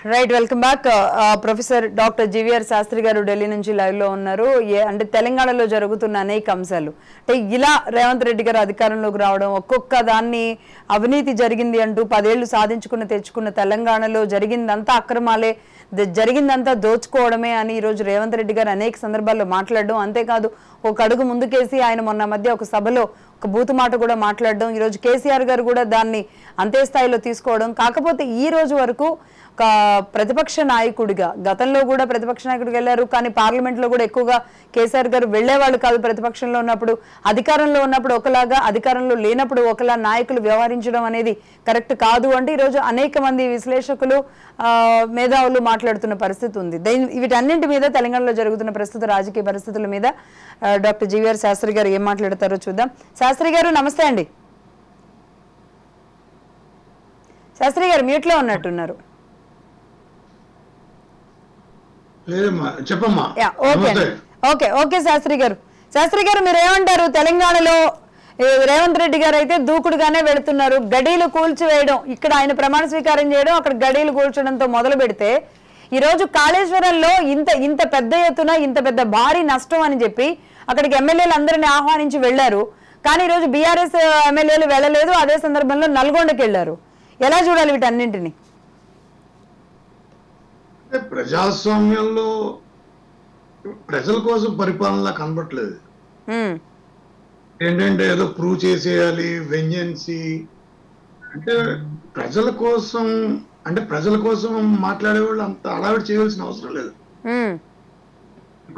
Right welcome back professor doctor GVR Shastri garu Delhi నుంచి live లో ఉన్నారు. అంటే తెలంగాణలో జరుగుతున్న అనేక అంశాలు అంటే ఇలా రేవంత్ రెడ్డి గారు అధికారంలోకి రావడం, ఒక్కొక్క దాన్ని అవినీతి జరిగింది అంటూ 10 ఏళ్లు సాధించుకున్న తెచ్చుకున్న తెలంగాణలో జరిగిందంతా అక్రమాలే, జరిగిందంతా దోచుకోవడమే అని ఈరోజు రేవంత్ రెడ్డి గారు అనేక సందర్భాల్లో మాట్లాడడం. అంతేకాదు ఒక అడుగు ముందుకేసి ఆయన మొన్న మధ్య ఒక సభలో ఒక బూతు మాట కూడా మాట్లాడడం, ఈరోజు కేసీఆర్ గారు కూడా దాన్ని అంతే స్థాయిలో తీసుకోవడం. కాకపోతే ఈ రోజు వరకు ఒక ప్రతిపక్ష నాయకుడిగా, గతంలో కూడా ప్రతిపక్ష నాయకుడిగా వెళ్ళారు, కానీ పార్లమెంట్లో కూడా ఎక్కువగా కేసీఆర్ గారు వెళ్లేవాళ్ళు కాదు. ప్రతిపక్షంలో ఉన్నప్పుడు, అధికారంలో ఉన్నప్పుడు ఒకలాగా, అధికారంలో లేనప్పుడు ఒకలా నాయకులు వ్యవహరించడం అనేది కరెక్ట్ కాదు అంటే ఈరోజు అనేక మంది విశ్లేషకులు, మేధావులు మాట్లాడుతున్న పరిస్థితి ఉంది. వీటన్నింటి మీద తెలంగాణలో జరుగుతున్న ప్రస్తుత రాజకీయ పరిస్థితుల మీద డాక్టర్ జీవీఆర్ శాస్త్రి గారు ఏం మాట్లాడతారో చూద్దాం. శాస్త్రి గారు నమస్తే అండి. శాస్త్రి గారు మ్యూట్ లో ఉన్నట్టున్నారు. ఓకే శాస్త్రి గారు మీరు ఏమంటారు? తెలంగాణలో రేవంత్ రెడ్డి గారు అయితే దూకుడుగానే వెళుతున్నారు. గడీలు కూల్చివేయడం, ఇక్కడ ఆయన ప్రమాణ స్వీకారం చేయడం, అక్కడ గడీలు కూల్చడంతో మొదలు పెడితే ఈరోజు కాళేశ్వరంలో ఇంత పెద్ద ఎత్తున ఇంత పెద్ద భారీ నష్టం అని చెప్పి అక్కడికి ఎమ్మెల్యేలు అందరినీ ఆహ్వానించి వెళ్లారు. కానీ ఈరోజు బీఆర్ఎస్ ఎమ్మెల్యేలు వెళ్ళలేదు. అదే సందర్భంలో నల్గొండకి వెళ్లారు. ఎలా చూడాలి వీటన్నింటినీ? ప్రజాస్వామ్యంలో ప్రజల కోసం పరిపాలన కనబట్లేదు. ఏంటంటే ఏదో ప్రూవ్ చేసేయాలి, వెంజెన్సీ అంటే ప్రజల కోసం, అంటే ప్రజల కోసం మాట్లాడే వాళ్ళు అంత అలవాటు చేయవలసిన అవసరం లేదు.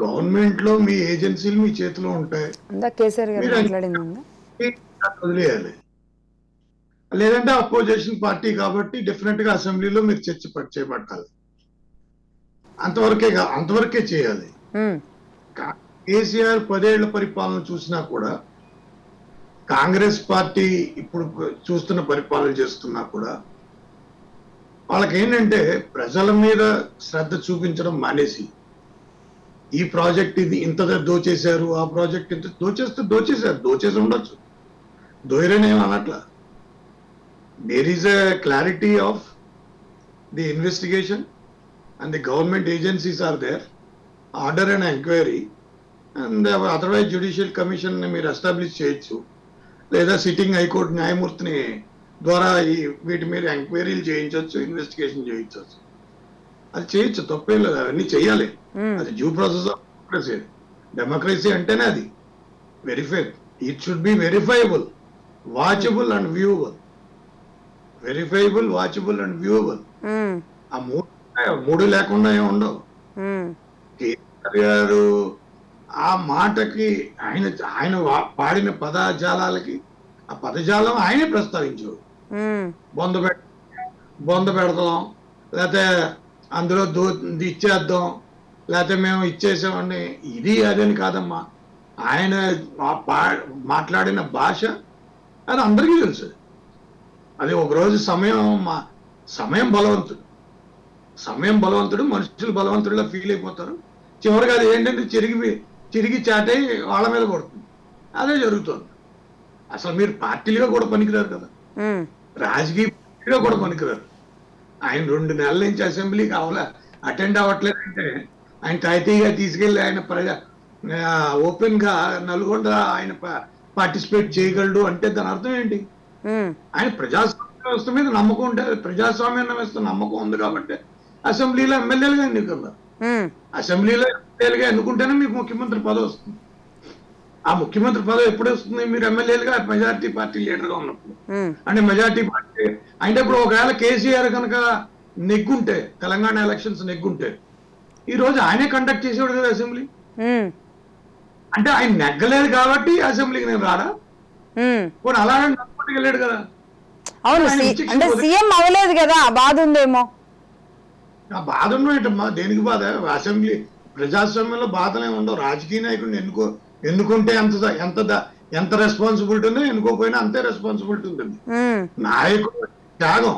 గవర్నమెంట్ లో మీ ఏజెన్సీలు మీ చేతిలో ఉంటాయి, వదిలేయాలి. లేదంటే అపోజిషన్ పార్టీ కాబట్టి డెఫినెట్ గా అసెంబ్లీలో మీరు చర్చ చేపట్టాలి. అంతవరకే చేయాలి. కేసీఆర్ 10 ఏళ్ల పరిపాలన చూసినా కూడా, కాంగ్రెస్ పార్టీ ఇప్పుడు చూస్తున్న పరిపాలన చేస్తున్నా కూడా వాళ్ళకి ఏంటంటే ప్రజల మీద శ్రద్ధ చూపించడం మానేసి, ఈ ప్రాజెక్ట్ ఇది ఇంత దోచేశారు, ఆ ప్రాజెక్ట్ ఇంత దోచేసి ఉండొచ్చు, దోయరనేం అనట్లా. There is a clarity of the investigation and the government agencies are there, order and inquiry, and otherwise judicial commission ni meer establish cheyochu, leda sitting high court న్యాయమూర్తిని ద్వారా వీటి మీద ఎంక్వైరీలు చేయించవచ్చు, ఇన్వెస్టిగేషన్ చేయించవచ్చు. అది చేయొచ్చు, తప్పేం లేదు, అవన్నీ చెయ్యాలి. అది due process of democracy. Democracy అంటేనే అది verify, it should be verifiable, watchable and viewable. Verifiable, watchable and viewable, ఆ మూడు లేకుండా ఏమి ఉండవు. కేసీఆర్ గారు ఆ మాటకి ఆయన పాడిన పదజాలాలకి, ఆ పదజాలం ఆయనే ప్రస్తావించాడు. బొంద పెడతాం, లేకపోతే అందులో ఇచ్చేద్దాం, లేకపోతే మేము ఇచ్చేసామని, ఇది అదని కాదమ్మా. ఆయన మాట్లాడిన భాష అది అందరికీ తెలుసు. అది ఒకరోజు సమయం బలవంతుడు, మనుషులు బలవంతుడిలా ఫీల్ అయిపోతారు. చివరికి అది ఏంటంటే చిరిగి చాటై వాళ్ళ మీద కొడుతుంది. అదే జరుగుతుంది. అసలు మీరు పార్టీలుగా కూడా పనికిరారు కదా, రాజకీయ పార్టీగా కూడా పనికిరారు. ఆయన 2 నెలల నుంచి అసెంబ్లీకి అటెండ్ అవ్వట్లేదంటే, ఆయన తాయితీగా తీసుకెళ్లి ఆయన ఓపెన్ గా నల్గొండ ఆయన పార్టిసిపేట్ చేయగలడు అంటే దాని అర్థం ఏంటి? ఆయన ప్రజాస్వామ్య వ్యవస్థ మీద నమ్మకం ఉంటే, ప్రజాస్వామ్య వ్యవస్థ నమ్మకం ఉంది కాబట్టి అసెంబ్లీలో ఎమ్మెల్యేలుగా ఎన్నుకున్నారు. అసెంబ్లీలో ఎమ్మెల్యేలుగా ఎన్నుకుంటేనే మీకు ముఖ్యమంత్రి పదవి వస్తుంది. ఆ ముఖ్యమంత్రి పదవి ఎప్పుడు వస్తుంది? మీరు ఎమ్మెల్యేలుగా మెజారిటీ పార్టీ లీడర్గా ఉన్నప్పుడు. అంటే మెజారిటీ పార్టీ అంటే ఇప్పుడు ఒకవేళ కేసీఆర్ కనుక నెగ్గుంటే, తెలంగాణ ఎలక్షన్స్ నెగ్గుంటే, ఈ రోజు ఆయనే కండక్ట్ చేసేవాడు కదా అసెంబ్లీ. అంటే ఆయన నెగ్గలేదు కాబట్టి అసెంబ్లీకి నేను రాడా? పోనీ అలాగే నడుపుకుంటూ వెళ్ళాడు కదా. అవును, అంటే సీఎం అవ్వలేదు కదా, బాధ ఉందేమో. ఆ బాధ ఉన్నట్టమ్మా, దేనికి బాధ? అసెంబ్లీ ప్రజాస్వామ్యంలో బాధలే ఉండవు. రాజకీయ నాయకుడిని ఎన్నుకుంటే ఎంత రెస్పాన్సిబిలిటీ ఉందో, ఎన్నుకోకపోయినా అంతే రెస్పాన్సిబిలిటీ ఉంటుంది. నాయకుడు త్యాగం,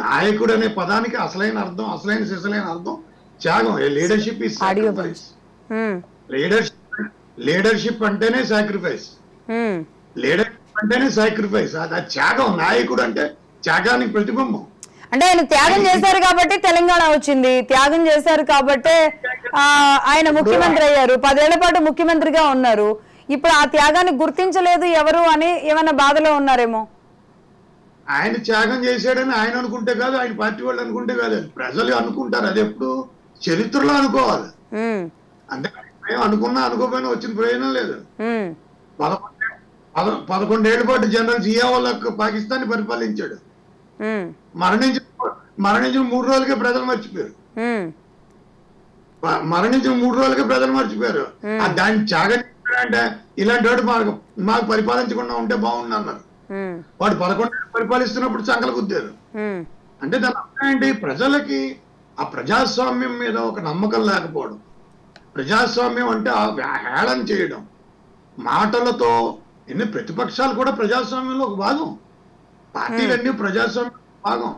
నాయకుడు అనే పదానికి అసలైన అర్థం, అసలైన సిసలైన అర్థం త్యాగం. Leadership is sacrifice. లీడర్షిప్ అంటేనే సాక్రిఫైస్. లీడర్షిప్ అంటేనే సాక్రిఫైస్. అది త్యాగం. నాయకుడు అంటే త్యాగానికి ప్రతిబింబం. అంటే ఆయన త్యాగం చేశారు కాబట్టి తెలంగాణ వచ్చింది, త్యాగం చేశారు కాబట్టి ఆయన ముఖ్యమంత్రి అయ్యారు, 10 ఏళ్ల పాటు ముఖ్యమంత్రిగా ఉన్నారు. ఇప్పుడు ఆ త్యాగాన్ని గుర్తించలేదు ఎవరు అని ఏమైనా బాధలో ఉన్నారేమో. ఆయన త్యాగం చేశాడని ఆయన అనుకుంటే కాదు, ఆయన పార్టీ వాళ్ళు అనుకుంటే కాదు, ప్రజలు అనుకుంటారు. అది ఎప్పుడు చరిత్రలో అనుకోవాలి. అంతే, అనుకున్నా అనుకోపోయినా వచ్చిన ప్రయోజనం లేదు. 11 ఏళ్ల పాటు జనరల్ జియా వాళ్ళకు పాకిస్తాన్ పరిపాలించాడు. మరణించిన 3 రోజులకే ప్రజలు మర్చిపోయారు. మరణించిన 3 రోజులకే ప్రజలు మర్చిపోయారు. దాన్ని త్యాగం అంటే ఇలాంటి వాడు మాకు పరిపాలించకుండా ఉంటే బాగుంది అన్నారు. వాడు 11 ఏళ్ళు పరిపాలిస్తున్నప్పుడు చంకలు గుద్దారు. అంటే దాని అర్థం ఏంటి? ప్రజలకి ఆ ప్రజాస్వామ్యం మీద ఒక నమ్మకం లేకపోవడం. ప్రజాస్వామ్యం అంటే హేళన చేయడం, మాటలతో. ఎన్ని ప్రతిపక్షాలు కూడా ప్రజాస్వామ్యంలో ఒక భాగం, పార్టీలన్నీ ప్రజాస్వామ్యం భాగం.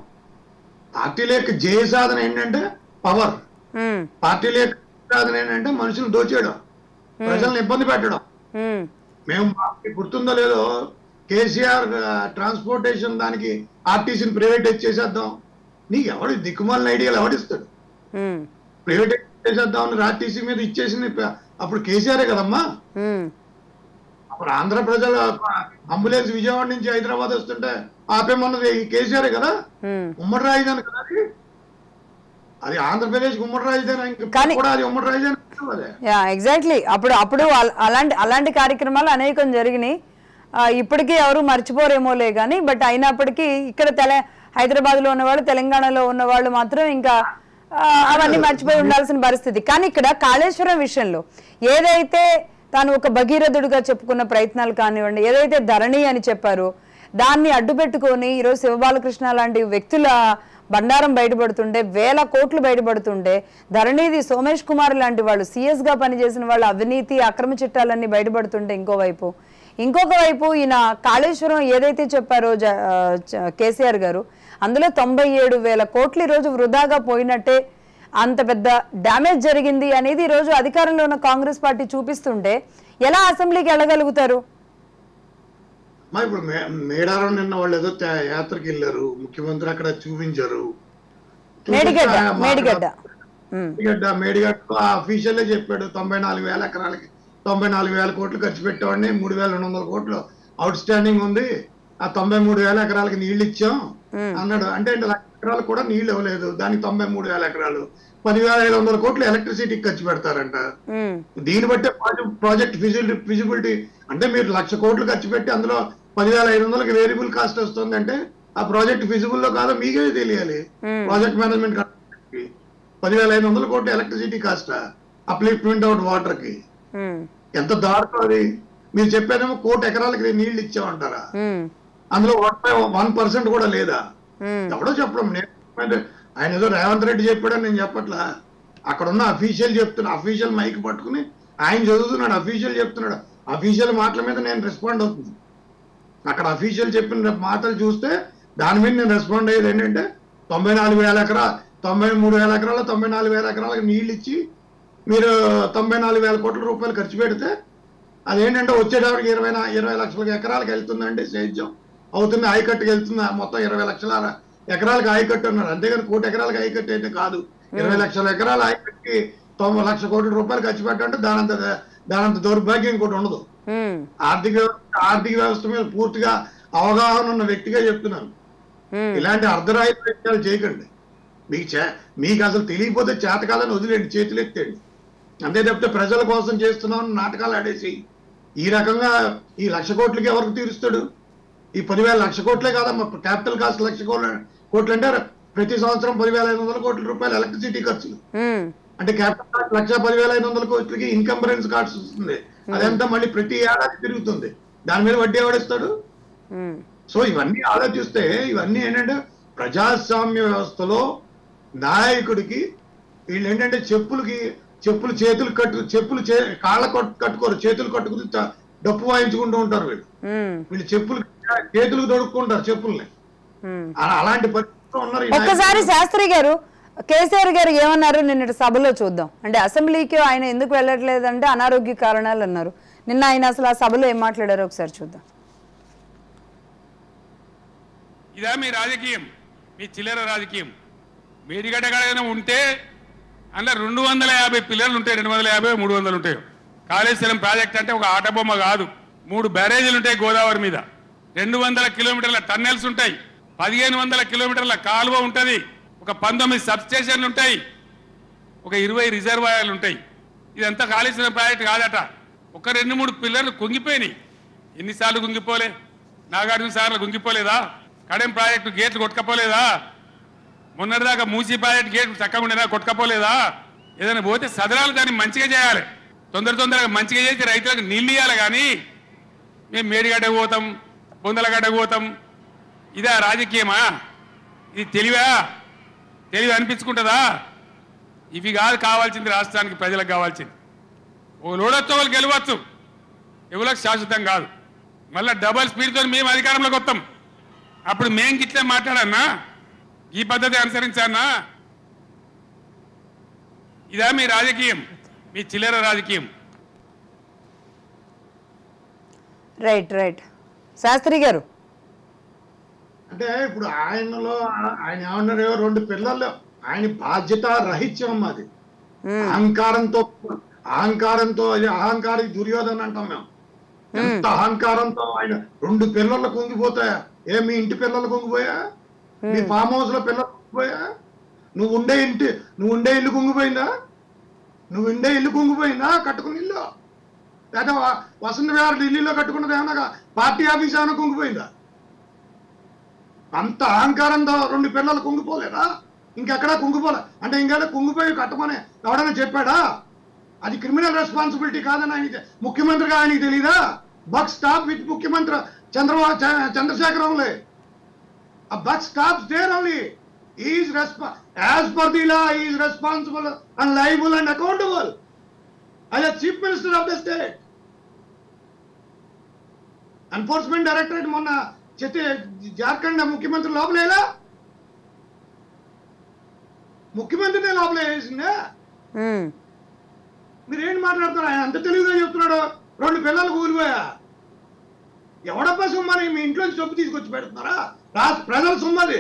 పార్టీల యొక్క జయ సాధన ఏంటంటే పవర్, పార్టీల యొక్క సాధన ఏంటంటే మనుషులు దోచేయడం, ప్రజలను ఇబ్బంది పెట్టడం. మేము గుర్తుందో లేదో, కేసీఆర్ ట్రాన్స్పోర్టేషన్ దానికి ఆర్టీసీని ప్రైవేటైజ్ చేసేద్దాం, నీకు ఎవడు దిక్కుమాలిన ఐడియాలు ఎవడిస్తాడు? ప్రైవేటైజ్ చేసేద్దాం అని ఆర్టీసీ మీద ఇచ్చేసింది అప్పుడు కేసీఆరే కదమ్మా. అప్పుడు ఆంధ్ర ప్రజలు అంబులెన్స్ విజయవాడ నుంచి హైదరాబాద్ వస్తుంటే ఆపేమన్నది కేసీఆరే కదా. ఉమ్మడి రాజధాని కదా అది ఆంధ్రప్రదేశ్ ఉమ్మడి రాజధాని కూడా, అది ఉమ్మడి రాజధాని. ఎగ్జాక్ట్లీ. అప్పుడు అలాంటి కార్యక్రమాలు అనేకం జరిగినాయి. ఇప్పటికీ ఎవరు మర్చిపోరేమోలే కానీ, బట్ అయినప్పటికీ ఇక్కడ హైదరాబాద్ లో ఉన్నవాళ్ళు, తెలంగాణలో ఉన్నవాళ్ళు మాత్రం ఇంకా అవన్నీ మర్చిపోయి ఉండాల్సిన పరిస్థితి. కానీ ఇక్కడ కాళేశ్వరం విషయంలో ఏదైతే తాను ఒక భగీరథుడిగా చెప్పుకున్న ప్రయత్నాలు కానివ్వండి, ఏదైతే ధరణి అని చెప్పారో దాన్ని అడ్డుపెట్టుకొని ఈరోజు శివబాలకృష్ణ లాంటి వ్యక్తుల బండారం బయటపడుతుండే, 1000 కోట్లు బయటపడుతుండే, ధరణిది సోమేష్ కుమార్ లాంటి వాళ్ళు CS గా పనిచేసిన వాళ్ళు అవినీతి అక్రమ చిట్టాలన్నీ బయటపడుతుంటే ఇంకొక వైపు ఈయన కాళేశ్వరం ఏదైతే చెప్పారో కేసీఆర్ గారు, అందులో 97,000 కోట్లు ఈరోజు వృధాగా పోయినట్టే, అంత పెద్ద డ్యామేజ్ జరిగింది అనేది ఈరోజు అధికారంలో ఉన్న కాంగ్రెస్ పార్టీ చూపిస్తుంటే ఎలా అసెంబ్లీకి వెళ్ళగలుగుతారు? ఇప్పుడు మేడారం నిన్న వాళ్ళు ఏదో యాత్రకి వెళ్ళారు, ముఖ్యమంత్రి అక్కడ చూపించారు. మేడిగడ్డ అఫీషియల్ చెప్పాడు 94,000 ఎకరాలకి 94,000 కోట్లు ఖర్చు పెట్టేవాడిని, 3,200 కోట్లు అవుట్ స్టాండింగ్ ఉంది, ఆ 93,000 ఎకరాలకి నీళ్లు ఇచ్చాం అన్నాడు. అంటే 1,00,000 ఎకరాలు కూడా నీళ్లు ఇవ్వలేదు, దానికి 93,000 ఎకరాలు 10,500 కోట్లు ఎలక్ట్రిసిటీకి ఖర్చు పెడతారంట. దీన్ని బట్టే ప్రాజెక్ట్ ఫిజిబిలిటీ అంటే మీరు 1,00,000 కోట్లు ఖర్చు పెట్టి అందులో 10,500కి వేరియబుల్ కాస్ట్ వస్తుంది అంటే ఆ ప్రాజెక్ట్ ఫిజిబుల్ లో కాదో మీకే తెలియాలి. ప్రాజెక్ట్ మేనేజ్మెంట్ 10,500 కోట్లు electricity cost, upliftment out water కి ఎంత దారుణం అది. మీరు చెప్పేదేమో 1 కోటి ఎకరాలకి నీళ్లు ఇచ్చామంటారా? అందులో 1% కూడా లేదా? ఎవడో చెప్పడం. ఆయన ఏదో రేవంత్ రెడ్డి చెప్పాడని నేను చెప్పట్లా, అక్కడ ఉన్న అఫీషియల్ చెప్తున్నా, అఫీషియల్ మైక్ పట్టుకుని ఆయన చదువుతున్నాడు, అఫీషియల్ చెప్తున్నాడు. అఫీషియల్ మాటల మీద నేను రెస్పాండ్ అవుతుంది. అక్కడ అఫీషియల్ చెప్పిన మాటలు చూస్తే దాని మీద నేను రెస్పాండ్ అయ్యేది ఏంటంటే 94,000 ఎకరాలు 93,000 ఎకరాలు 94,000 ఎకరాలకు నీళ్ళు ఇచ్చి మీరు 94,000 కోట్ల రూపాయలు ఖర్చు పెడితే అదేంటంటే వచ్చేటప్పటికి 20 లక్షల ఎకరాలకు వెళ్తుందండి, సేద్యం అవుతుంది, ఆయకట్టుకు వెళ్తుంది, మొత్తం 20 లక్షల ఎకరాలకు ఆయకట్టు అన్నారు. అంతేగాని 1 కోటి ఎకరాలకు ఆయకట్టు అయితే కాదు. 20 లక్షల ఎకరాల ఆయకట్టుకి 90 లక్షల కోట్ల రూపాయలు ఖర్చు పెట్టంటే దానంత దౌర్భాగ్యం ఇంకోటి ఉండదు. ఆర్థిక వ్యవస్థ మీద పూర్తిగా అవగాహన ఉన్న వ్యక్తిగా చెప్తున్నాను. ఇలాంటి అర్ధరాహిత విషయాలు చేయకండి. మీకు అసలు తెలియకపోతే చేతకాలని వదిలేండి, చేతులు ఎత్తేయండి. అంతే తప్పితే ప్రజల కోసం చేస్తున్నామని నాటకాలు ఆడేసి ఈ రకంగా ఈ 1,00,000 కోట్లకి ఎవరికి తీరుస్తాడు? ఈ 10,000 లక్ష కోట్లే కాదమ్మా, క్యాపిటల్ కాస్ట్ 1,00,000 కోట్లు అంటే ప్రతి సంవత్సరం 10,500 కోట్ల రూపాయలు ఎలక్ట్రిసిటీ ఖర్చులు. అంటే క్యాపిటల్ కాస్ట్ 1,10,500 కోట్లకి ఇన్కంబరెన్స్ కాస్ట్ వస్తుంది. అదంతా మళ్ళీ ప్రతి ఏడాది తిరుగుతుంది, దాని మీద వడ్డీ ఎవడిస్తాడు? సో ఇవన్నీ ఆలోచిస్తే ఇవన్నీ ఏంటంటే ప్రజాస్వామ్య వ్యవస్థలో నాయకుడికి వీళ్ళు ఏంటంటే చెప్పులు చేతులు కాళ్ళ కట్టుకోరు, చేతులు కట్టుకుని డప్పు వాయించుకుంటూ ఉంటారు. వీళ్ళు చేతులకు దొడుక్కుంటారు చెప్పుల్ని. అలాంటి పరిస్థితుల్లో ఉన్నారు. ఒక్కసారి శాస్త్రి గారు, కేసీఆర్ గారు ఏమన్నారు నిన్నటి సభలో చూద్దాం. అంటే అసెంబ్లీకి ఆయన ఎందుకు వెళ్ళట్లేదంటే అనారోగ్య కారణాలు అన్నారు. నిన్న ఆయన అసలు ఆ సభలో ఏం మాట్లాడారో ఒకసారి చూద్దాం. ఇదా మీ రాజకీయం? మీ చిల్లర రాజకీయం. మేడిగడ్డ కాడ ఉంటే అందులో 250 పిల్లర్లు ఉంటాయి, 250 300 ఉంటాయి. కాళేశ్వరం ప్రాజెక్ట్ అంటే ఒక ఆట బొమ్మ కాదు. 3 బ్యారేజీలు ఉంటాయి గోదావరి మీద, 200 కిలోమీటర్ల టన్నెల్స్ ఉంటాయి, 1500 కిలోమీటర్ల కాలువ ఉంటుంది, ఒక 19 సబ్ స్టేషన్లు ఉంటాయి, ఒక 20 రిజర్వాయర్లు ఉంటాయి. ఇదంతా కాళేశ్వరం ప్రాజెక్ట్ కాదట. ఒక 2-3 పిల్లర్లు కుంగిపోయినాయి. ఎన్నిసార్లు కుంగిపోలే? నాగార్జున సార్లు కుంగిపోలేదా? కడెం ప్రాజెక్టు గేట్లు కొట్టుకపోలేదా? మొన్నటిదాకా మూసీ ప్రాజెక్టు గేట్లు చక్కగా ఉండేదా? కొట్టుకపోలేదా? ఏదైనా పోతే సదరాలు దాన్ని మంచిగా చేయాలి, తొందరగా మంచిగా చేసి రైతులకు నీళ్ళు ఇవ్వాలి. కానీ మేము మేడిగడ్డకు పోతాం, బొందలగడ్డకు పోతాం, ఇదా రాజకీయమా? ఇది తెలివి అనిపించుకుంటుందా? ఇవి కాదు కావాల్సింది, రాష్ట్రానికి ప్రజలకు కావాల్సింది. ఓ లోడొచ్చు, వాళ్ళు గెలవచ్చు, ఎవరికి శాశ్వతం కాదు. మళ్ళీ డబల్ స్పీడ్తో మేము అధికారంలోకి వస్తాం. అప్పుడు మేము గిట్లే మాట్లాడన్నా, ఈ పద్ధతి అనుసరించానా? ఇదా మీ రాజకీయం, మీ చిల్లర రాజకీయం? రైట్ శాస్త్రి గారు, అంటే ఇప్పుడు ఆయన ఏమన్నారు, 2 పిల్లలు, ఆయన బాధ్యత రహిత్యం అది. అహంకారి దుర్యోధన అంటాం మేము. ఎంత అహంకారంతో ఆయన 2 పిల్లలు కుంగిపోతాయా? మీ ఇంటి పిల్లలు కుంగిపోయా? మీ ఫామ్ హౌస్ లో పిల్లలు కుంగిపోయా? నువ్వు ఉండే ఇల్లు కుంగిపోయిందా? కట్టుకున్న ఇల్లు లేదా వసంత విహార్ ఢిల్లీలో కట్టుకున్నది ఏమన్నా పార్టీ ఆఫీస్ ఏమైనా కుంగిపోయిందా? అంత అహంకారంతో 2 పిల్లలు కుంగిపోలేదా? ఇంకెక్కడా కుంగిపోలే అంటే ఇంకేదో కుంగిపోయి కట్టమని ఎవడైనా చెప్పాడా? అది క్రిమినల్ రెస్పాన్సిబిలిటీ కాదని ఆయనకి, ముఖ్యమంత్రిగా ఆయనకి తెలీదా? బక్ స్టాప్ విత్ ముఖ్యమంత్రి Chandrashekar only. A buck stops there only. He is as per the law, he is responsible and liable and accountable as a chief minister of the state. Enforcement Directorate మొన్న జార్ఖండ్ ముఖ్యమంత్రి లోపలేలా? ముఖ్యమంత్రినే లోపల వేసిందే. మీరేం మాట్లాడుతున్నారు? ఆయన అంత తెలివిగా చెప్తున్నాడు. 2 పిల్లలు కూలిపోయా? ఎవడబ్బా సొమ్మని మీ ఇంట్లో సొమ్ము తీసుకొచ్చి పెడుతున్నారా? ప్రజల సొమ్మది.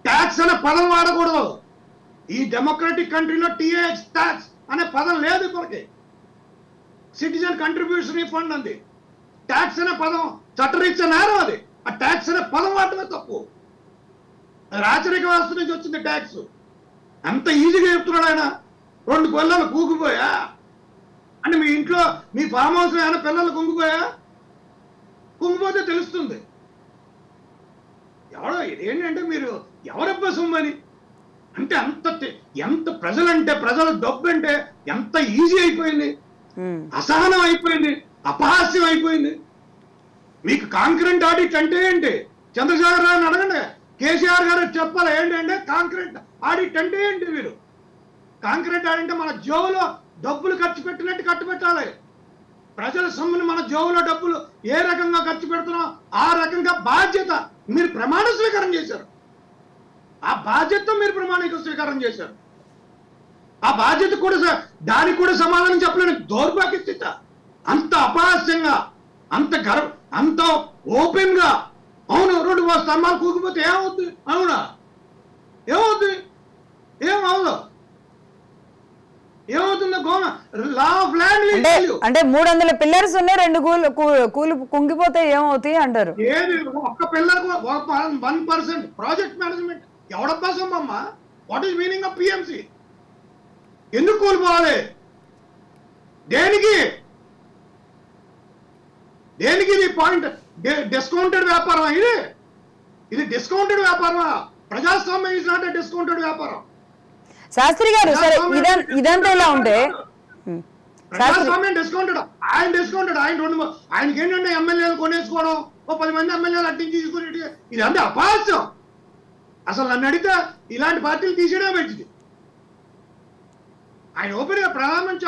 ట్యాక్స్ అనే పదం వాడకూడదు. ఈ డెమోక్రటిక్ కంట్రీలో టీఏఎక్స్ ట్యాక్స్ అనే పదం లేదు ఇప్పటికి. సిటిజన్ కంట్రిబ్యూషన్ ఫండ్ అంది. ట్యాక్స్ అనే పదం చట్టరీత్యా నేరం అది. ఆ ట్యాక్స్ అనే పదం వాడటమే తప్పు. రాచరిక వ్యవస్థ నుంచి వచ్చింది ట్యాక్స్. అంత ఈజీగా చెప్తున్నాడు ఆయన. 2 పిల్లలు కూగిపోయా అంటే మీ ఇంట్లో మీ ఫామ్ హౌస్ లో ఏమైనా పిల్లలు కుంగిపోతే తెలుస్తుంది. ఇదేంటంటే మీరు ఎవరబ్బా సొమ్మని అంటే ఎంత ప్రజల డబ్బు అంటే ఎంత ఈజీ అయిపోయింది, అసహనం అయిపోయింది, అపహాస్యం అయిపోయింది. మీకు కాంక్రీట్ ఆడిట్ అంటే ఏంటి? చంద్రశేఖర్ రావుని అడగండి, కేసీఆర్ గారు చెప్పాలి ఏంటంటే కాంక్రీట్ ఆడిట్ అంటే ఏంటి. మీరు కాంక్రీట్ ఆడిట్ అంటే మన జోబులో డబ్బులు ఖర్చు పెట్టినట్టు ఖర్చు పెట్టాలి. ప్రజల సొమ్ముని మన జోబులో డబ్బులు ఏ రకంగా ఖర్చు పెడుతున్నాం ఆ రకంగా బాధ్యత మీరు ప్రమాణ స్వీకారం చేశారు. ఆ బాధ్యత మీరు ప్రమాణ స్వీకారం చేశారు. ఆ బాధ్యత కూడా దానికి కూడా సమాధానం చెప్పలేని దౌర్భాగ్య స్థితి. అంత అపహాస్యంగా, అంత ఓపెన్ గా. అవును 2 స్తంభాలు కూకిపోతే ఏమవుద్ది? అవునా? ఏమవుద్ది? ఏమవుదు? ఏమవుతుందో గోన లా ఆఫ్ ల్యాండ్ అంటే 300 పిల్లర్స్ ఉన్నాయి, 2 కూలి కుంగిపోతే ఏమవుతాయి అంటారు. ఏది ఒక్క పిల్లర్కు 1% ప్రాజెక్ట్ మేనేజ్మెంట్ ఎవడబ్బా సొమ్మమ్మా? What is meaning of PMC? ఎందుకు కూలిపోవాలి? దేనికి ఇది పాయింట్? డిస్కౌంటెడ్ వ్యాపారం ఇది డిస్కౌంటెడ్ వ్యాపారమా? ప్రజాస్వామ్యం ఈజ్ నాట్ ఏ డిస్కౌంటెడ్ వ్యాపారం. శాస్త్రి గారు, సరే ఇదంతా ఇలా ఉంటే ప్రజాస్వామ్యం డిస్కౌంటెడ్. ఆయనకి ఏంటంటే ఎమ్మెల్యేలు కొనేసుకోవడం, 10 మంది ఎమ్మెల్యేలు అట్టించి తీసుకుని, ఇది అంటే అపహాస్యం. అసలు నన్ను అడిగితే ఇలాంటి పార్టీలు తీసేయడం మంచిది. ఆయన ఓపెన్ గా ప్రధానమంత్రి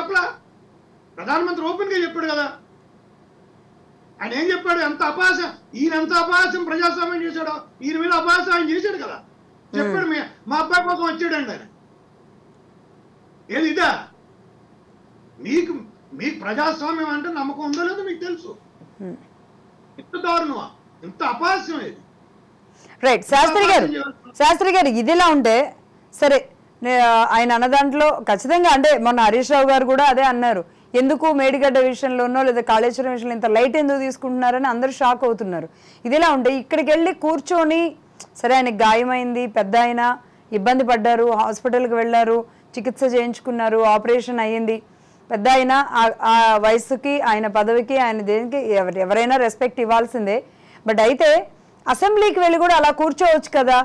ఓపెన్ గా చెప్పాడు కదా. ఆయన ఏం చెప్పాడు? ఎంత అపహాస్యం, ఎంత అపహాస్యం ప్రజాస్వామ్యం చేశాడో, ఈయన మీద అపహాస్యం ఆయన చేశాడు కదా. చెప్పాడు మా అబ్బాయి కోసం వచ్చాడండి ఆయన. ఏది ఇదా? మీకు ప్రజాస్వామ్యం అంటే నమ్మకం ఉందో లేదో మీకు తెలుసు. ఇంత దారుణమా? ఇంత అపహాస్యం ఇది. రైట్ శాస్త్రి గారు ఇదిలా ఉంటే సరే ఆయన అన్న దాంట్లో ఖచ్చితంగా అంటే మొన్న హరీష్ రావు గారు కూడా అదే అన్నారు, ఎందుకు మేడిగడ్డ విషయంలోనో లేదా కాళేశ్వరం విషయంలో ఇంత లైట్ ఎందుకు తీసుకుంటున్నారని అందరూ షాక్ అవుతున్నారు. ఇదిలా ఉంటే ఇక్కడికి వెళ్ళి కూర్చొని సరే ఆయనకి గాయమైంది, పెద్ద ఆయన ఇబ్బంది పడ్డారు, హాస్పిటల్కి వెళ్ళారు, చికిత్స చేయించుకున్నారు, ఆపరేషన్ అయ్యింది, పెద్ద ఆయన ఆ వయసుకి ఆయన పదవికి ఆయన దేనికి ఎవరైనా రెస్పెక్ట్ ఇవ్వాల్సిందే. బట్ అయితే అసెంబ్లీకి వెళ్ళి కూడా అలా కూర్చోవచ్చు కదా,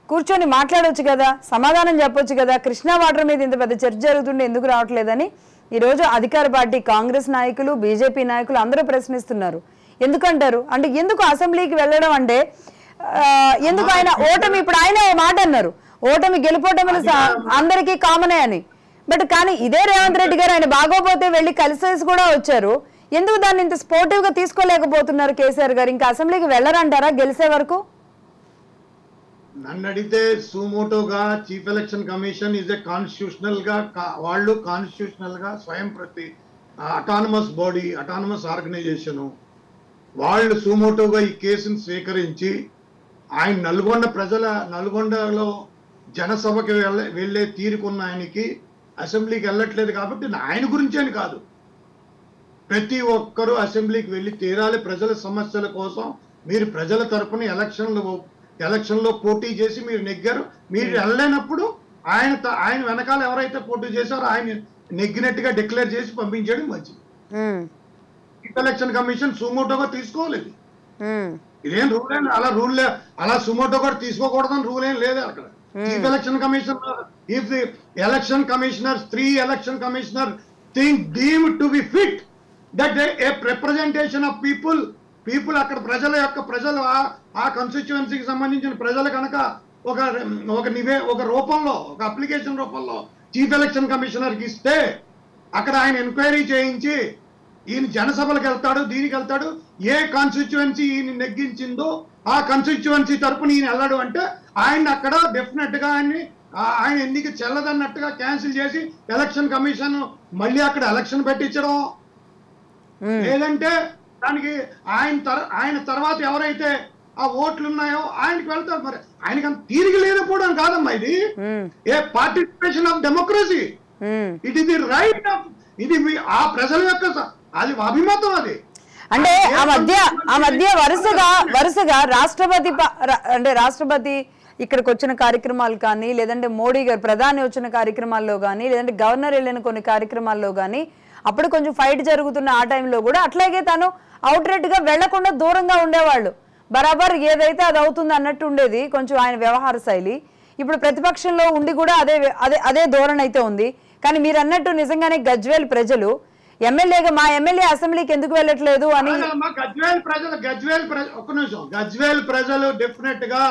కూర్చొని మాట్లాడవచ్చు కదా, సమాధానం చెప్పొచ్చు కదా, కృష్ణా వాటర్ మీద ఇంత పెద్ద చర్చ జరుగుతుంటే ఎందుకు రావట్లేదని ఈరోజు అధికార పార్టీ కాంగ్రెస్ నాయకులు బీజేపీ నాయకులు అందరూ ప్రశ్నిస్తున్నారు. ఎందుకంటారు అంటే ఎందుకు అసెంబ్లీకి వెళ్ళడం అంటే ఎందుకు ఆయన ఓటమి, ఇప్పుడు ఆయన మాట అన్నారు ఓటమి గెలుపోటములు అందరికీ కామనే అని, బట్ కానీ ఇదే రేవంత్ రెడ్డి గారు ఆయన బాగోపోతే వెళ్ళి కలిసేసి కూడా వచ్చారు, ఎందుకు దాన్ని ఇంత స్పోర్టివ్ గా తీసుకోలేకపోతున్నారు కేసీఆర్ గారు? ఇంకా అసెంబ్లీకి వెళ్ళరంటారా గెలిచే వరకు? నన్ను అడిగితే సుమోటోగా chief election commission is a constitutional గా వాళ్ళు కాన్స్టిట్యూషనల్ గా స్వయం ప్రతి అటానమస్ బాడీ, అటానమస్ ఆర్గనైజేషన్, వాళ్ళు సుమోటోగా ఈ కేసును స్వీకరించి ఆయన నల్గొండలో జనసభకి వెళ్ళే తీరుకున్న ఆయనకి అసెంబ్లీకి వెళ్ళట్లేదు కాబట్టి ఆయన గురించి అని కాదు, ప్రతి ఒక్కరూ అసెంబ్లీకి వెళ్ళి తీరాలి. ప్రజల సమస్యల కోసం మీరు ప్రజల తరపున ఎలక్షన్లో పోటీ చేసి మీరు నెగ్గారు, మీరు వెళ్ళలేనప్పుడు ఆయన వెనకాల ఎవరైతే పోటీ చేశారో ఆయన నెగ్గినట్టుగా డిక్లేర్ చేసి పంపించడం మంచిది. చీఫ్ ఎలక్షన్ కమిషన్ సుమోటోగా తీసుకోలేదు, ఇదేం రూల్ ఏం అలా సుమోటో కూడా తీసుకోకూడదని రూల్ ఏం లేదు అక్కడ. Chief election commission if the election commissioners 3 election commissioner think deemed to be fit that A representation of people అక్కడ ప్రజలు ఆ కాన్స్టిట్యుయెన్సీకి సంబంధించిన ప్రజలు కనుక ఒక రూపంలో ఒక అప్లికేషన్ రూపంలో చీఫ్ ఎలక్షన్ కమిషనర్కి ఇస్తే అక్కడ ఆయన ఎంక్వైరీ చేయించి ఈయన జనసభలకు వెళ్తాడు, దీనికి వెళ్తాడు, ఏ కాన్స్టిట్యుయెన్సీ ఈయన నెగ్గించిందో ఆ కాన్స్టిట్యుయెన్సీ తరపున ఈయన వెళ్ళాడు అంటే ఆయన అక్కడ డెఫినెట్ గా ఆయన ఎన్నిక చెల్లదన్నట్టుగా క్యాన్సిల్ చేసి ఎలక్షన్ కమిషన్ మళ్ళీ అక్కడ ఎలక్షన్ పెట్టించడం, లేదంటే దానికి ఆయన తర్వాత ఎవరైతే ఆ ఓట్లు ఉన్నాయో ఆయనకి వెళ్తారు. మరి ఆయనకి అంత తీరిక లేకపోవడం కాదమ్మా, ఇది a participation of democracy, it is the right of, ఇది ఆ ప్రజల యొక్క అది అభిమతం. అది అంటే ఆ మధ్య వరుసగా రాష్ట్రపతి ఇక్కడికి వచ్చిన కార్యక్రమాలు కానీ, లేదంటే మోడీ గారు ప్రధాని వచ్చిన కార్యక్రమాల్లో కానీ, లేదంటే గవర్నర్ వెళ్ళిన కొన్ని కార్యక్రమాల్లో కానీ అప్పుడు కొంచెం ఫైట్ జరుగుతున్న ఆ టైంలో కూడా అట్లాగే తను అవుట్ రైట్ గా వెళ్లకుండా దూరంగా ఉండేవాళ్ళు, బరాబర్ ఏదైతే అది అవుతుంది అన్నట్టు ఉండేది కొంచెం ఆయన వ్యవహార శైలి. ఇప్పుడు ప్రతిపక్షంలో ఉండి కూడా అదే ధోరణి అయితే ఉంది. కానీ మీరు అన్నట్టు నిజంగానే గజ్వేల్ ప్రజలు ఎమ్మెల్యేగా మా ఎమ్మెల్యే అసెంబ్లీకి ఎందుకు వెళ్ళట్లేదు అని గజ్వేల్ ప్రజలు డెఫినెట్ గా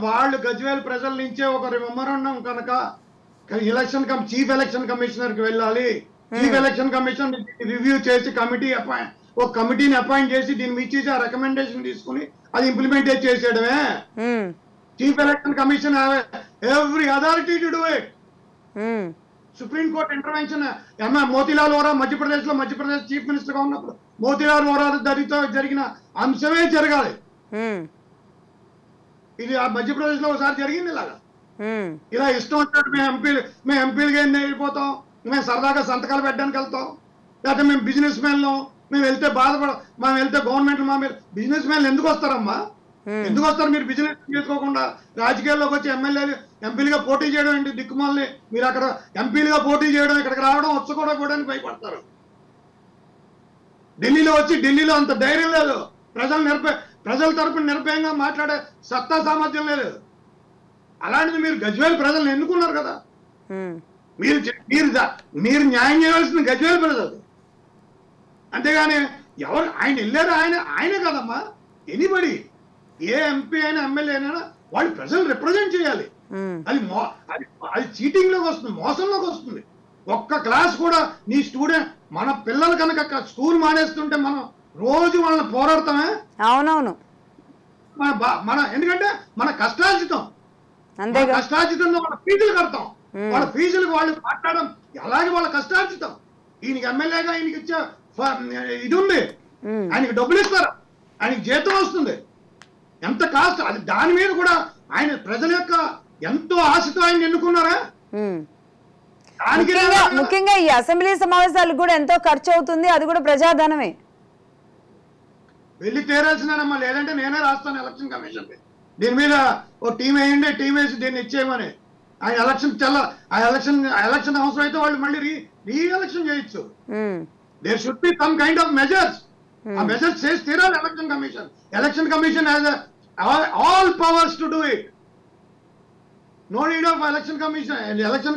వాళ్ళు గజ్వేల్ ప్రజల నుంచే ఒక మెమోరాండం కనుక చీఫ్ ఎలక్షన్ కమిషనర్ కి వెళ్ళాలి, చీఫ్ ఎలక్షన్ కమిషన్ రివ్యూ చేసి ఒక కమిటీని అపాయింట్ చేసి దీని మీద ఆ రికమెండేషన్ తీసుకుని అది ఇంప్లిమెంట్ చేసేయడమే. Chief election commission every authority to do it. Supreme court intervention Motilal Vora Madhya Pradesh chief minister గా ఉన్నప్పుడు మోతీలాల్ వోరా జరిగిన అంశమే జరగాలి. ఇది ఆ మధ్యప్రదేశ్ లో ఒకసారి జరిగింది ఇలాగా. ఇలా ఇష్టం వచ్చినట్టు మేము ఎంపీలుగా వెళ్ళిపోతాం, మేము సరదాగా సంతకాలు పెట్టడానికి వెళ్తాం, లేకపోతే మేము బిజినెస్ మ్యాన్లో మేము వెళ్తే మనం వెళ్తే గవర్నమెంట్ మా మీద బిజినెస్ మ్యాన్లు ఎందుకు వస్తారమ్మా? ఎందుకు వస్తారు? మీరు బిజినెస్ చేసుకోకుండా రాజకీయాల్లోకి వచ్చి ఎంపీలుగా పోటీ చేయడం ఏంటి దిక్కుమాలని? మీరు అక్కడ ఎంపీలుగా పోటీ చేయడం, ఇక్కడికి రావడం వచ్చుకోవడానికి భయపడతారు. ఢిల్లీలో అంత ధైర్యం లేదు, ప్రజల తరపున నిర్భయంగా మాట్లాడే సత్తా సామర్థ్యం లేదు. అలాంటిది మీరు గజ్వేల్ ప్రజలను ఎన్నుకున్నారు కదా, మీరు న్యాయం చేయవలసిన గజ్వేల్ ప్రజలు. అంతేగాని ఎవరు ఆయన వెళ్ళారు ఆయనే కదమ్మా, ఎనీబడి ఏ ఎంపీ అయినా ఎమ్మెల్యే అయినా వాళ్ళు ప్రజలు రిప్రజెంట్ చేయాలి. అది చీటింగ్ లోకి వస్తుంది, మోసంలోకి వస్తుంది. ఒక్క క్లాస్ కూడా నీ స్టూడెంట్ మన పిల్లలు కనుక స్కూల్ మానేస్తుంటే మనం రోజు వాళ్ళని పోరాడతామే. అవునవును, ఎందుకంటే మన కష్టార్జితం, కష్టార్జితంలో వాళ్ళ ఫీజులు కడతాం, వాళ్ళ ఫీజులకు వాళ్ళు మాట్లాడడం అలాగే వాళ్ళ కష్టార్జితం. ఈయనకి ఎమ్మెల్యేగా ఈయనకి ఇచ్చే ఇది ఉంది, ఆయనకి డబ్బులు ఇస్తారు, ఆయనకి జీతం వస్తుంది, ఎంత కాస్ట్ అది, దాని మీద కూడా ఆయన ప్రజల యొక్క ఎంతో ఆశతో ఆయన ఎన్నుకున్నారా? ముఖ్యంగా ఈ అసెంబ్లీ సమావేశాలకు కూడా ఎంతో ఖర్చు అవుతుంది, అది కూడా ప్రజాధనమే. వెళ్ళి తీరాల్సినానమ్మా, లేదంటే నేనే రాస్తాను ఎలక్షన్ కమిషన్ దీని మీద ఓ టీం వేయండి, టీం వేసి దీన్ని ఇచ్చేయమని. ఆయన ఎలక్షన్ అవసరం అయితే వాళ్ళు మళ్ళీ రీ ఎలక్షన్ చేయొచ్చు. There should be some kind of measures. ఆ మెజర్స్ చేసి తీరాలి election commission has all powers to do it. No need of election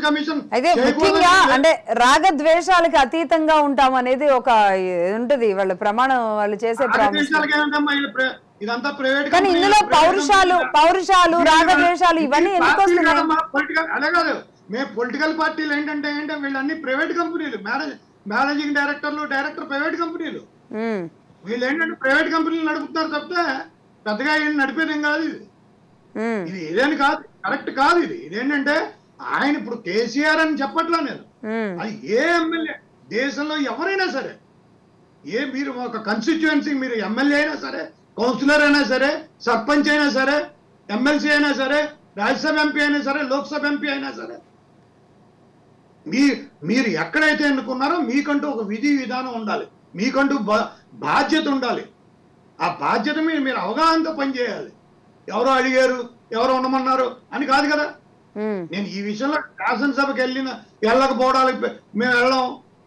commission. అయితే ముఖ్యంగా అంటే రాగద్వేషాలకు అతీతంగా ఉంటాం అనేది ఒక ఉంటది వాళ్ళ ప్రమాణం, వాళ్ళు చేసే ఇదంతా ప్రైవేట్. కానీ ఇందులో పౌరుషాలు రాగద్వేషాలు ఇవన్నీ ఎందుకు వస్తున్నాయి? పొలిటికల్ అదే కాదు, మేము పొలిటికల్ పార్టీలు ఏంటంటే వీళ్ళన్ని ప్రైవేట్ కంపెనీలు, మేనేజింగ్ డైరెక్టర్ ప్రైవేట్ కంపెనీలు. వీళ్ళు ఏంటంటే ప్రైవేట్ కంపెనీలు నడుపుతున్నారు తప్పితే పెద్దగా ఏం నడిపేదేం కాదు. ఇది ఇదేని కాదు, కరెక్ట్ కాదు. ఇదేంటంటే ఆయన ఇప్పుడు కేసీఆర్ అని చెప్పట్లా నేను. అది ఏ ఎమ్మెల్యే దేశంలో ఎవరైనా సరే, మీరు ఒక కాన్స్టిట్యుయెన్సీ మీరు ఎమ్మెల్యే అయినా సరే, కౌన్సిలర్ అయినా సరే, సర్పంచ్ అయినా సరే, ఎమ్మెల్సీ అయినా సరే, రాజ్యసభ ఎంపీ అయినా సరే, లోక్సభ ఎంపీ అయినా సరే, మీరు ఎక్కడైతే ఎన్నుకున్నారో మీకంటూ ఒక విధి విధానం ఉండాలి, మీకంటూ బాధ్యత ఉండాలి. ఆ బాధ్యత మీరు అవగాహనతో పనిచేయాలి. ఎవరో అడిగారు, ఎవరో ఉండమన్నారు అని కాదు కదా. నేను ఈ విషయంలో శాసనసభకి వెళ్ళకపోవడానికి మేము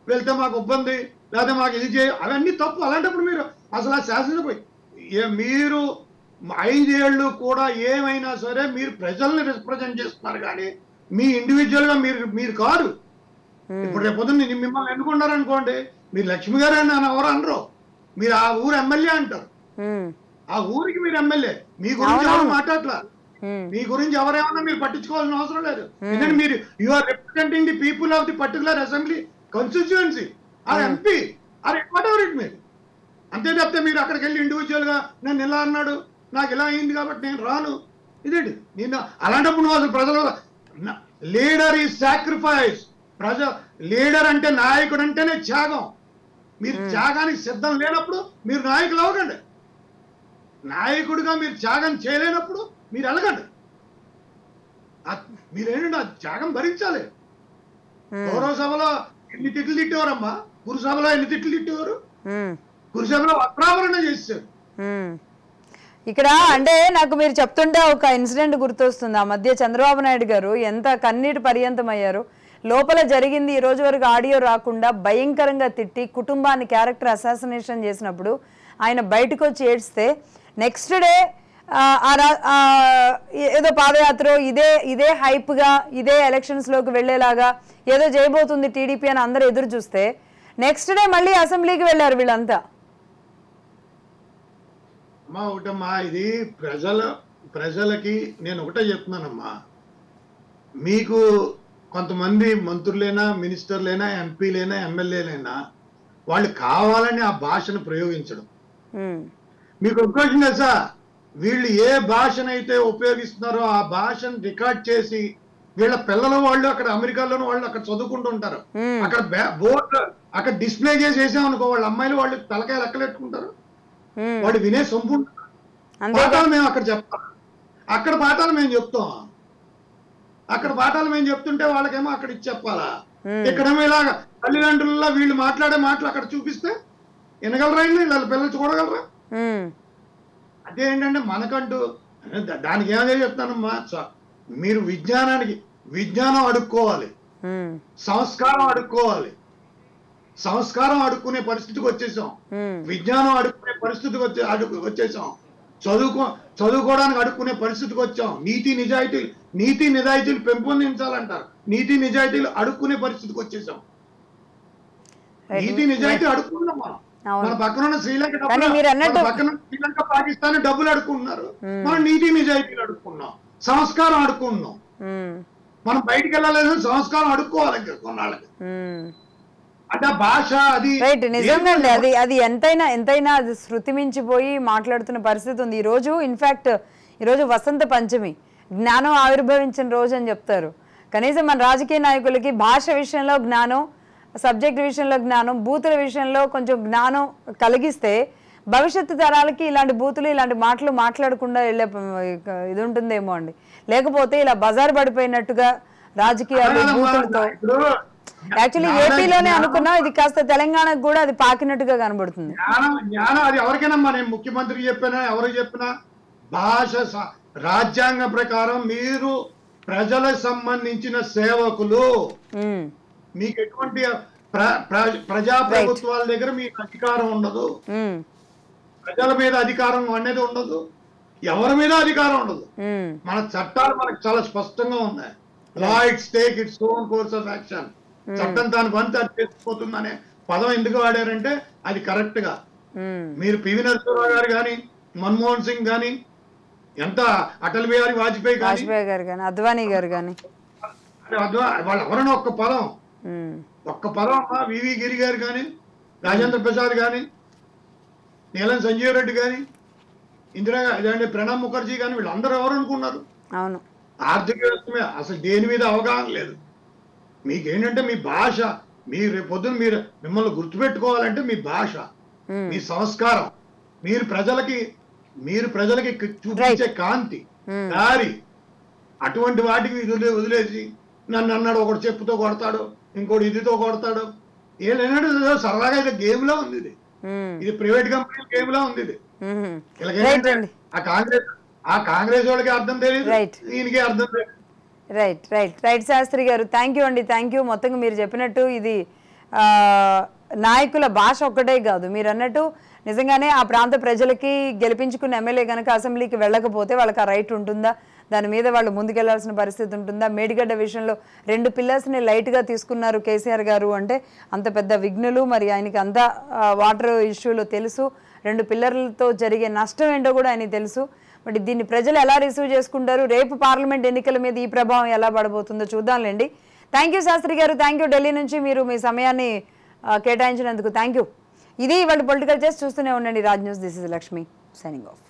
వెళ్తే మాకు ఇబ్బంది, లేదా మాకు ఇది అవన్నీ తప్పు. అలాంటప్పుడు మీరు అసలు ఆ శాసనసభ మీరు 5 ఏళ్ళు కూడా ఏమైనా సరే మీరు ప్రజల్ని రిప్రజెంట్ చేస్తున్నారు, కానీ మీ ఇండివిజువల్ గా మీరు కాదు. ఇప్పుడు రేపొద్దున మిమ్మల్ని ఎన్నుకున్నారు అనుకోండి, మీరు లక్ష్మి గారు అని ఎవరు అనరు, మీరు ఆ ఊరు ఎమ్మెల్యే అంటారు. ఆ ఊరికి మీరు ఎమ్మెల్యే, మీ గురించి ఎవరు మాట్లాడలా, మీ గురించి ఎవరేమన్నా మీరు పట్టించుకోవాల్సిన అవసరం లేదు. ఎందుకంటే మీరు you are representing the people of the particular assembly constituency or MP or whatever it. మీరు అంతే తప్పితే మీరు అక్కడికి వెళ్ళి ఇండివిజువల్ గా నేను ఇలా అన్నాడు, నాకు ఇలా అయింది కాబట్టి నేను రాను, ఇదేంటి నేను. అలాంటప్పుడు నువ్వు అసలు ప్రజలు లీడర్ ఈజ్ సాక్రిఫైస్. లీడర్ అంటే నాయకుడు అంటేనే త్యాగం. మీరు త్యాగానికి సిద్ధం లేనప్పుడు మీరు నాయకులు అవ్వకండి. నాయకుడిగా మీరు త్యాగం చేయలేనప్పుడు మీరు వెళ్ళకండి. మీరేంటంటే ఆ త్యాగం భరించాలి. గౌరవ సభలో ఎన్ని తిట్లు తిట్టేవారమ్మా, కురుసభలో ఎన్ని తిట్లు తిట్టేవారు, కురుసభలో వస్త్రాభరణ చేశారు. ఇక్కడ అంటే నాకు మీరు చెప్తుంటే ఒక ఇన్సిడెంట్ గుర్తొస్తుంది. ఆ మధ్య చంద్రబాబు నాయుడు గారు ఎంత కన్నీటి పర్యంతం అయ్యారు. లోపల జరిగింది ఈ రోజు వరకు ఆడియో రాకుండా భయంకరంగా తిట్టి కుటుంబాన్ని క్యారెక్టర్ అసాసినేషన్ చేసినప్పుడు ఆయన బయటకు వచ్చి ఏడ్స్తే నెక్స్ట్ డే ఏదో పాదయాత్ర ఇదే హైప్గా ఇదే ఎలక్షన్స్లోకి వెళ్ళేలాగా ఏదో చేయబోతుంది టీడీపీ అని అందరూ ఎదురు చూస్తే నెక్స్ట్ డే మళ్ళీ అసెంబ్లీకి వెళ్ళారు వీళ్ళంతా. అమ్మా ఒకటమ్మా, ఇది ప్రజలకి నేను ఒకటే చెప్తున్నానమ్మా, మీకు కొంతమంది మంత్రులైనా, మినిస్టర్లైనా, ఎంపీలైనా, ఎమ్మెల్యేలైనా వాళ్ళు కావాలని ఆ భాషను ప్రయోగించడం. మీకు ఒక క్వశ్చన్ తెలుసా, వీళ్ళు ఏ భాషనైతే ఉపయోగిస్తున్నారో ఆ భాషను రికార్డ్ చేసి వీళ్ళ పిల్లలు వాళ్ళు అక్కడ అమెరికాలోనూ వాళ్ళు అక్కడ చదువుకుంటూ ఉంటారు. అక్కడ బోర్డు అక్కడ డిస్ప్లే చేసి వేసామనుకో, వాళ్ళ అమ్మాయిలు వాళ్ళు తలకాయలు ఎక్కలెట్టుకుంటారు, వాళ్ళు వినే సొంపు పాఠాలు మేము అక్కడ చెప్తాం. అక్కడ పాఠాలు మేము చెప్తాం. అక్కడ పాఠాలు మేము చెప్తుంటే వాళ్ళకేమో అక్కడ ఇచ్చి చెప్పాలా. ఇక్కడేమో ఇలాగా తల్లిదండ్రుల్లో వీళ్ళు మాట్లాడే మాటలు అక్కడ చూపిస్తే వినగలరా, వీళ్ళ పిల్లలు చూడగలరా? అదేంటంటే మనకంటూ దానికి ఏమదే చెప్తానమ్మా, మీరు విజ్ఞానం అడుక్కోవాలి, సంస్కారం అడుక్కునే పరిస్థితికి వచ్చేసాం, విజ్ఞానం అడుక్కునే పరిస్థితికి వచ్చేసాం, చదువుకోవడానికి అడుక్కునే పరిస్థితికి వచ్చాం. నీతి నిజాయితీలు పెంపొందించాలంటారు, నీతి నిజాయితీలు అడుక్కునే పరిస్థితికి వచ్చేసాం. నీతి నిజాయితీ అడుక్కున్నాం మనం. మన పక్కన శ్రీలంక పాకిస్తాన్ డబ్బులు అడుక్కుంటున్నారు, మనం నీతి నిజాయితీలు అడుక్కున్నాం, సంస్కారం అడుక్కుంటున్నాం. మనం బయటికి వెళ్ళలేదు, సంస్కారం అడుక్కోవాలి కొన్నాళ్ళకి. అంటే భాష అది నిజంగా అది ఎంతైనా అది శృతి మించిపోయి మాట్లాడుతున్న పరిస్థితి ఉంది. ఈరోజు ఇన్ఫాక్ట్ ఈరోజు వసంత పంచమి, జ్ఞానం ఆవిర్భవించిన రోజు అని చెప్తారు. కనీసం మన రాజకీయ నాయకులకి భాష విషయంలో జ్ఞానం, సబ్జెక్ట్ విషయంలో జ్ఞానం, బూతుల విషయంలో కొంచెం జ్ఞానం కలిగిస్తే భవిష్యత్తు తరాలకి ఇలాంటి బూతులు ఇలాంటి మాటలు మాట్లాడకుండా వెళ్ళే ఇది ఉంటుందేమో అండి. లేకపోతే ఇలా బజార్ పడిపోయినట్టుగా రాజకీయాలు బూతులతో యాక్చువల్లీ ఏపీలోనే అనుకున్నా ఇది కాస్త తెలంగాణకు కూడా అది పాకినట్టుగా కనబడుతుంది. జ్ఞానం అది ఎవరికైనా నేను ముఖ్యమంత్రికి చెప్పినా ఎవరికి చెప్పినా భాష రాజ్యాంగ ప్రకారం మీరు ప్రజలకు సంబంధించిన సేవకులు, మీకు ఎటువంటి ప్రజాప్రభుత్వాల దగ్గర మీకు అధికారం ఉండదు, ప్రజల మీద అధికారం అనేది ఉండదు, ఎవరి మీద అధికారం ఉండదు. మన చట్టాలు మనకు చాలా స్పష్టంగా ఉన్నాయి. Law its take its own course of action. చట్టం దాని పని అది చేసుకుపోతుందనే పదం ఎందుకు వాడారంటే అది కరెక్ట్ గా. మీరు పివి నరసింహరావు గారు కానీ, మన్మోహన్ సింగ్ కానీ, ఎంత అటల్ బిహారీ వాజ్పేయి గారు కానీ, అద్వానీ గారు కానీ, వాళ్ళు ఎవరైనా ఒక్క పదం వివి గిరి గారు కానీ, రాజేంద్ర ప్రసాద్ కానీ, నీలం సంజీవ్ రెడ్డి కానీ, ఇందిరా ప్రణబ్ ముఖర్జీ కానీ, వీళ్ళందరూ ఎవరు అనుకున్నారు? అవును, ఆర్థిక వ్యవస్థ మీద అసలు దేని మీద అవగాహన లేదు. మీకేంటంటే మీ భాష, మీరు రేపు పొద్దున మీరు మిమ్మల్ని గుర్తుపెట్టుకోవాలంటే మీ భాష, మీ సంస్కారం, మీరు ప్రజలకి చూపించే కాంతి, దారి, అటువంటి వాటికి వదిలేసి నన్ను అన్నాడు ఒకటి చెప్పుతో కొడతాడు, ఇంకోటి ఇదితో కొడతాడు. ఏదైనా సరదాగా ఇది గేమ్ లా ఉంది, ఇది ప్రైవేట్ కంపెనీ గేమ్ లా ఉంది. ఇది ఆ కాంగ్రెస్ వాళ్ళకి అర్థం తెలియదు, ఈయనకి అర్థం తెలియదు. రైట్ రైట్ రైట్ శాస్త్రి గారు, థ్యాంక్ యూ అండి, థ్యాంక్ యూ. మొత్తంగా మీరు చెప్పినట్టు ఇది నాయకుల భాష ఒక్కటే కాదు, మీరు అన్నట్టు నిజంగానే ఆ ప్రాంత ప్రజలకి గెలిపించుకున్న ఎమ్మెల్యే కనుక అసెంబ్లీకి వెళ్ళకపోతే వాళ్ళకి ఆ రైట్ ఉంటుందా, దాని మీద వాళ్ళు ముందుకెళ్లాల్సిన పరిస్థితి ఉంటుందా? మేడిగడ్డ విషయంలో 2 పిల్లర్స్ని లైట్గా తీసుకున్నారు కేసీఆర్ గారు అంటే అంత పెద్ద విఘ్నులు, మరి ఆయనకి అంత వాటర్ ఇష్యూలో తెలుసు, 2 పిల్లర్లతో జరిగే నష్టం ఏంటో కూడా ఆయనకి తెలుసు. మరి దీన్ని ప్రజలు ఎలా రిసీవ్ చేసుకుంటారు, రేపు పార్లమెంట్ ఎన్నికల మీద ఈ ప్రభావం ఎలా పడబోతుందో చూద్దాంలేండి. థ్యాంక్ యూ శాస్త్రి గారు, థ్యాంక్ యూ. ఢిల్లీ నుంచి మీరు మీ సమయాన్ని కేటాయించినందుకు థ్యాంక్ యూ. ఇది ఇవాళ పొలిటికల్ చేసి చూస్తూనే ఉండండి Raj news. This is Lakshmi signing off.